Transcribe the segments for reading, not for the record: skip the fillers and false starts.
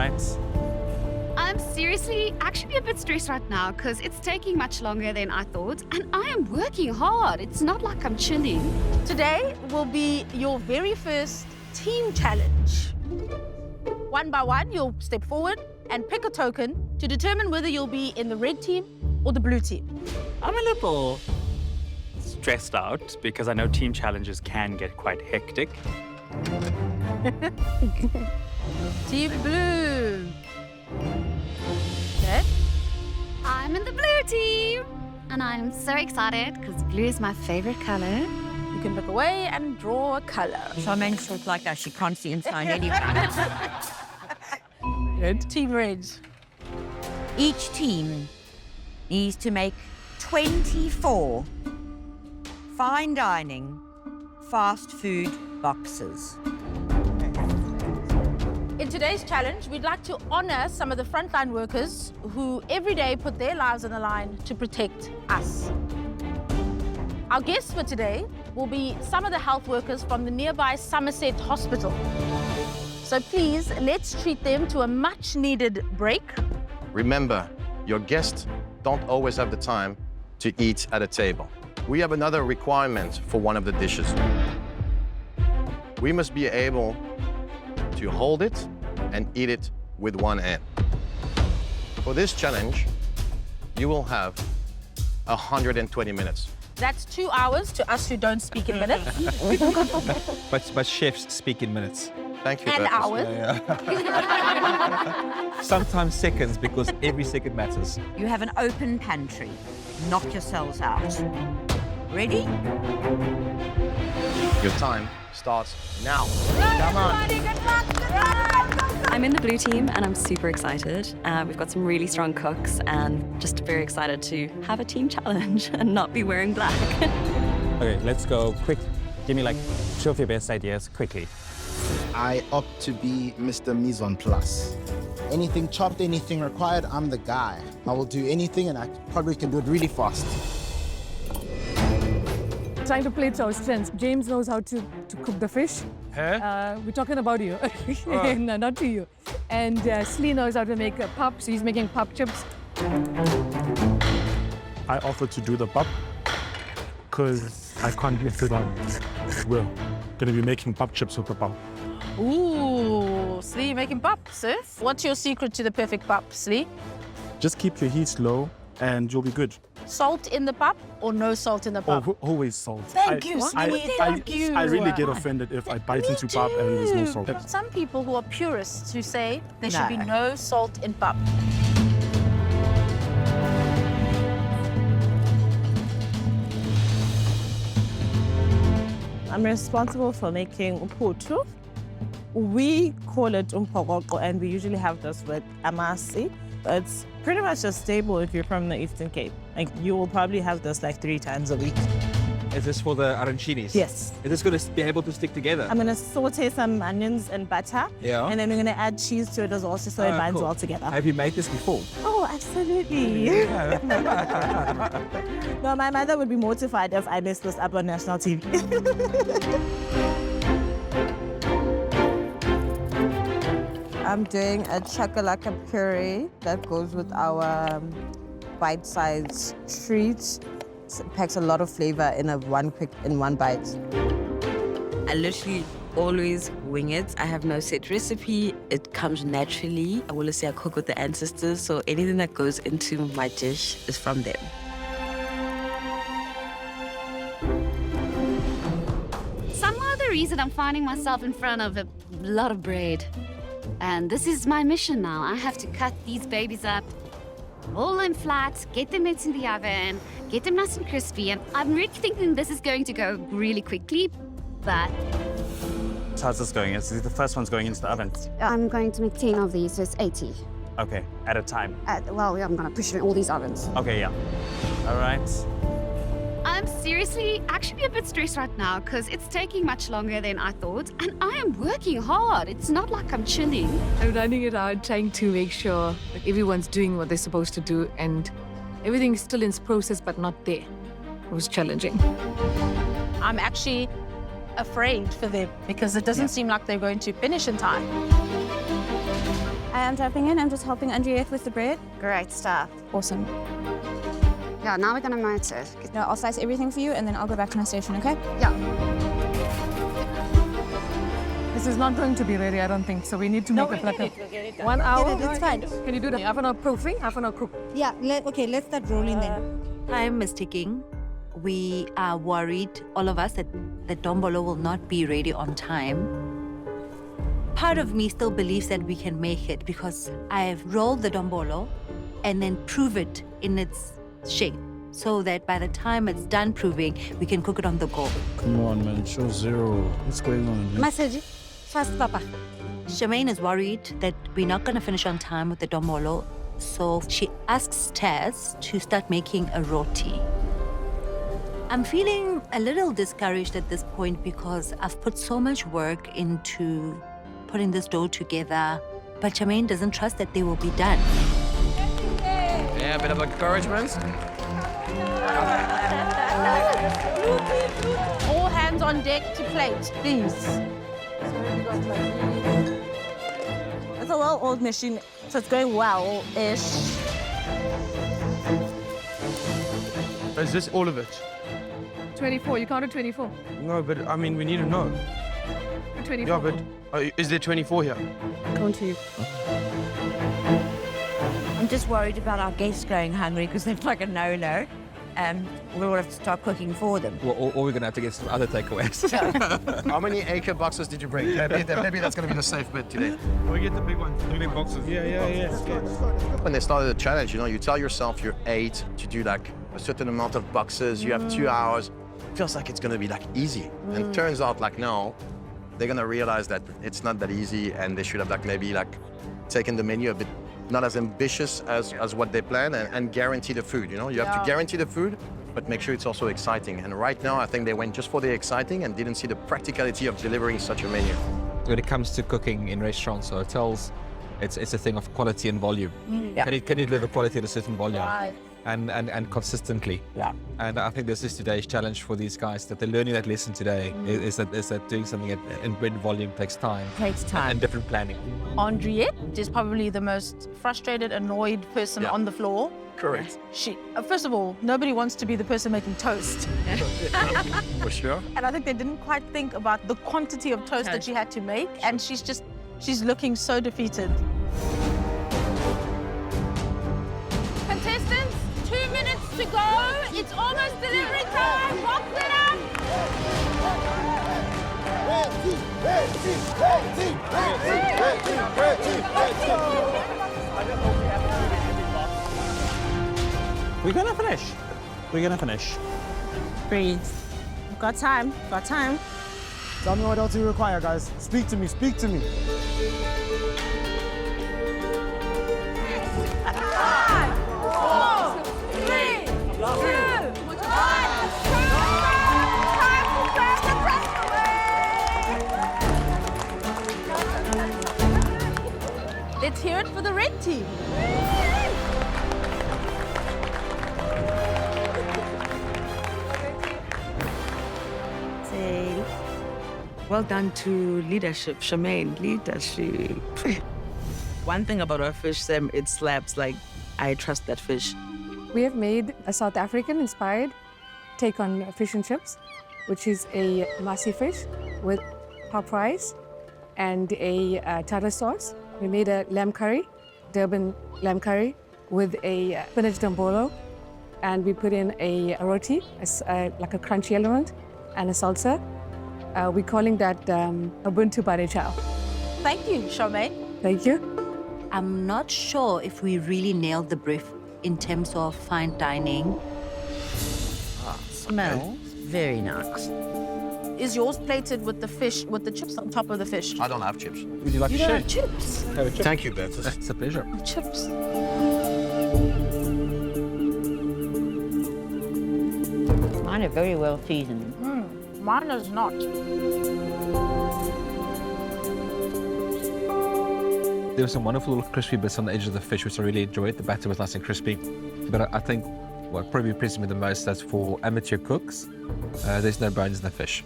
right. I'm seriously actually a bit stressed right now because it's taking much longer than I thought, and I am working hard. It's not like I'm chilling. Today will be your very first team challenge. One by one, you'll step forward and pick a token to determine whether you'll be in the red team or the blue team. I'm a little stressed out because I know team challenges can get quite hectic. Team blue. Okay. I'm in the blue team, and I'm so excited because blue is my favorite color. You can look away and draw a color. Charmaine's short like that. She can't see inside anyway. Red. Team red. Each team needs to make 24 fine dining fast food boxes. In today's challenge, we'd like to honor some of the frontline workers who every day put their lives on the line to protect us. Our guests for today will be some of the health workers from the nearby Somerset Hospital. So please, let's treat them to a much-needed break. Remember, your guests don't always have the time to eat at a table. We have another requirement for one of the dishes. We must be able to hold it and eat it with one hand. For this challenge, you will have 120 minutes. That's 2 hours to us who don't speak in minutes. But chefs speak in minutes. Thank you. And Bertus. hours. Sometimes seconds, because every second matters. You have an open pantry. Knock yourselves out. Ready? Your time starts now. Come on. Good luck. I'm in the blue team and I'm super excited. We've got some really strong cooks and just very excited to have a team challenge and not be wearing black. Okay, let's go quick. Give me like 2 of your best ideas quickly. I opt to be Mr. Mise en Place. Anything chopped, anything required, I'm the guy. I will do anything and I probably can do it really fast. Trying to play to our strengths. James knows how to cook the fish. Huh? We're talking about you. No, not to you. And Slee knows how to make a pop, so he's making pop chips. I offered to do the pop because I can't get it on. We're going to be making pop chips with the pop. Ooh, Slee making pop, sis. What's your secret to the perfect pop, Slee? Just keep your heat low and you'll be good. Salt in the pop or no salt in the pop? Always salt. Thank you, Slee. Thank you. I really get offended if I bite into pop and there's no salt. Some people who are purists who say there should be no salt in pop. I'm responsible for making uputu. We call it umpokoko, and we usually have this with amasi. It's pretty much a staple if you're from the Eastern Cape. Like, you will probably have this like 3 times a week. Is this for the arancinis? Yes. Is this going to be able to stick together? I'm gonna saute some onions and butter. Yeah. And then we're gonna add cheese to it as well, so it binds cool. well together. Have you made this before? Oh, absolutely. No, my mother would be mortified if I messed this up on national TV. I'm doing a chakalaka puree that goes with our bite-sized treats. It packs a lot of flavor in one bite. I literally always wing it. I have no set recipe. It comes naturally. I will say I cook with the ancestors, so anything that goes into my dish is from them. Somehow the reason I'm finding myself in front of a lot of bread. And this is my mission now. I have to cut these babies up, roll them flat, get them into the oven, get them nice and crispy. And I'm really thinking this is going to go really quickly, but... So how's this going? Is the first one's going into the oven? I'm going to make 10 of these, so it's 80. Okay, at a time. Well, I'm going to push it in all these ovens. Okay, yeah. All right. I'm seriously actually a bit stressed right now because it's taking much longer than I thought, and I am working hard. It's not like I'm chilling. I'm running around trying to make sure that everyone's doing what they're supposed to do, and everything's still in process but not there. It was challenging. I'm actually afraid for them because it doesn't seem like they're going to finish in time. I am jumping in. I'm just helping Andrea with the bread. Great stuff. Awesome. Yeah, now we're gonna motor. No, I'll slice everything for you, and then I'll go back to my station, okay? Yeah. This is not going to be ready, I don't think. So we need to make it like a 1 hour. Yeah, that's fine. Can you do the half an hour proofing, half an hour cook? Yeah, okay, let's start rolling then. Time is ticking. We are worried, all of us, that the dombolo will not be ready on time. Part of me still believes that we can make it because I've rolled the dombolo and then prove it in its shape so that by the time it's done proving, we can cook it on the go. Come on, man. Show zero. What's going on? Message. Fast, Papa. Charmaine is worried that we're not going to finish on time with the dombolo, so she asks Taz to start making a roti. I'm feeling a little discouraged at this point because I've put so much work into putting this dough together, but Charmaine doesn't trust that they will be done. Yeah, a bit of encouragement. All hands on deck to plate, please. It's a well-oiled machine, so it's going well-ish. Is this all of it? 24, you counted 24. No, but I mean, we need to know. 24. Yeah, but is there 24 here? Count to you. I'm just worried about our guests going hungry because they're like a no-no. We'll have to start cooking for them. Well, or we're going to have to get some other takeaways. How many acre boxes did you bring? Maybe that's going to be the safe bet today. We get the big ones, the big boxes. Yeah. When they started the challenge, you tell yourself you're 8 to do like a certain amount of boxes. You have 2 hours. It feels like it's going to be like easy. And it turns out like no, they're going to realize that it's not that easy and they should have like maybe like taken the menu a bit not as ambitious as what they plan and guarantee the food, You have to guarantee the food, but make sure it's also exciting. And right now, I think they went just for the exciting and didn't see the practicality of delivering such a menu. When it comes to cooking in restaurants or hotels, it's a thing of quality and volume. Yeah. Can you deliver quality at a certain volume? Right. And consistently. Yeah. And I think this is today's challenge for these guys, that they're learning that lesson today, is that doing something in great volume takes time. Takes time. And different planning. Andriette is probably the most frustrated, annoyed person on the floor. Correct. She, first of all, nobody wants to be the person making toast. For sure. And I think they didn't quite think about the quantity of toast that she had to make. And she's looking so defeated. Contestants, 2 minutes to go. It's almost delivery time. Box it up. We're gonna finish. We're gonna finish. Breathe. Got time. Tell me what else you require, guys. Speak to me. 2, 1. Let's hear it for the red team. Well done to leadership, Charmaine. Leadership. One thing about our fish, Sam, it slaps. Like, I trust that fish. We have made a South African-inspired take on fish and chips, which is a masi fish with pop rice and a tartar sauce. We made a lamb curry, Durban lamb curry, with a spinach dombolo, and we put in a roti, like a crunchy element, and a salsa. We're calling that Ubuntu Banijay. Thank you, Charmaine. Thank you. I'm not sure if we really nailed the brief in terms of fine dining. Smells very nice. Is yours plated with the fish, with the chips on top of the fish? I don't have chips. Would you like You to don't share? have chips? Have a chip? Thank you, Beth. It's a pleasure. Chips. Mine are very well seasoned. Mine is not. There were some wonderful little crispy bits on the edge of the fish, which I really enjoyed. The batter was nice and crispy. But I think what probably impressed me the most is for amateur cooks, there's no bones in the fish.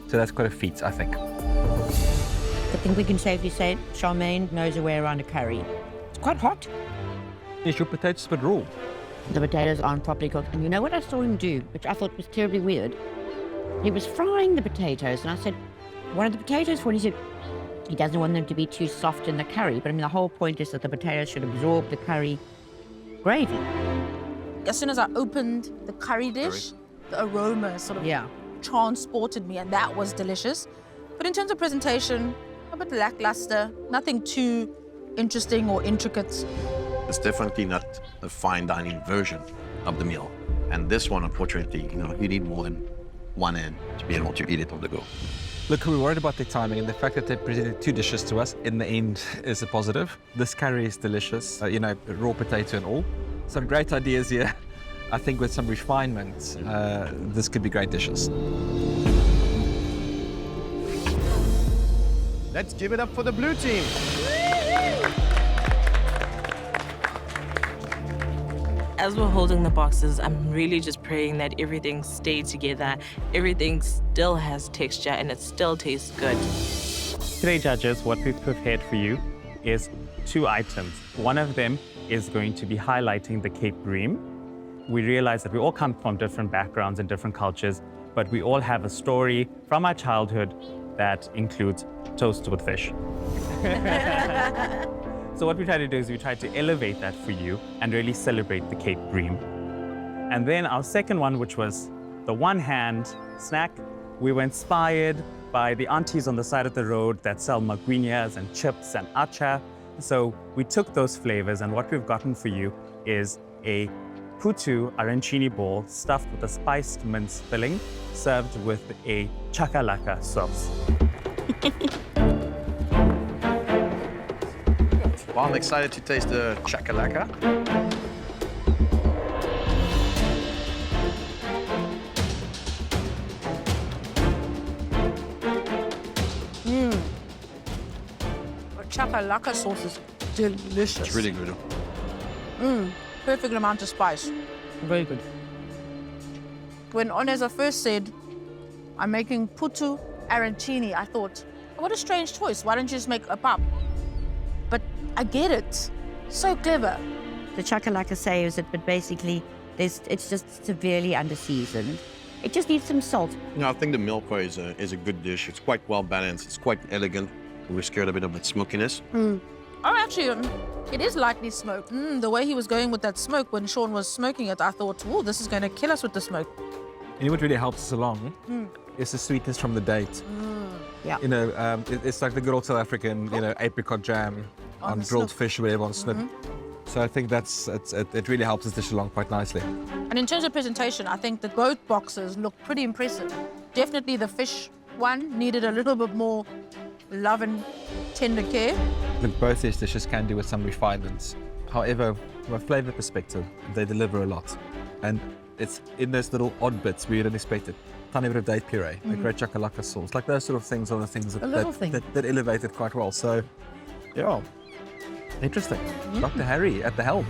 So that's quite a feat, I think. I think we can safely say Charmaine knows her way around a curry. It's quite hot. Is your potatoes a bit raw? The potatoes aren't properly cooked. And you know what I saw him do, which I thought was terribly weird? He was frying the potatoes, and I said, what are the potatoes for? And he said, he doesn't want them to be too soft in the curry. But I mean, the whole point is that the potatoes should absorb the curry gravy. As soon as I opened the curry dish, the aroma sort of transported me, and that was delicious. But in terms of presentation, a bit lackluster, nothing too interesting or intricate. It's definitely not a fine dining version of the meal. And this one, unfortunately, you need more than one end to be able to eat it on the go. Look, we were worried about their timing, and the fact that they presented 2 dishes to us in the end is a positive. This curry is delicious, raw potato and all. Some great ideas here. I think with some refinement, this could be great dishes. Let's give it up for the blue team. As we're holding the boxes, I'm really just praying that everything stays together, everything still has texture, and it still tastes good. Today, judges, what we've prepared for you is 2 items. One of them is going to be highlighting the Cape Bream. We realize that we all come from different backgrounds and different cultures, but we all have a story from our childhood that includes toast with fish. So what we try to do is we try to elevate that for you and really celebrate the Cape Bream. And then our second one, which was the one-hand snack, we were inspired by the aunties on the side of the road that sell magwinyas and chips and acha. So we took those flavors, and what we've gotten for you is a putu arancini ball stuffed with a spiced mince filling, served with a chakalaka sauce. Well, I'm excited to taste the chakalaka. The chakalaka sauce is delicious. It's really good. Perfect amount of spice. Very good. When Oneza first said, I'm making putu arancini, I thought, what a strange choice. Why don't you just make a pap? But I get it. So clever. The chakalaka saves it, but basically it's just severely under-seasoned. It just needs some salt. I think the milkwa is a good dish. It's quite well balanced. It's quite elegant. We're scared a bit of its smokiness. Oh, actually, it is lightly smoked. The way he was going with that smoke when Sean was smoking it, I thought, oh, this is going to kill us with the smoke. And what really helps us along is the sweetness from the date. Yeah. It's like the good old South African, apricot jam on grilled fish or whatever on snip. So I think it really helps us dish along quite nicely. And in terms of presentation, I think that both boxes look pretty impressive. Definitely the fish one needed a little bit more love and tender care. But both these dishes can do with some refinements. However, from a flavor perspective, they deliver a lot. And it's in those little odd bits where you don't expect it. Tiny bit of date puree, a great chakalaka sauce. Like those sort of things are the things that elevate it quite well. So, yeah, interesting. Dr. Harry at the helm.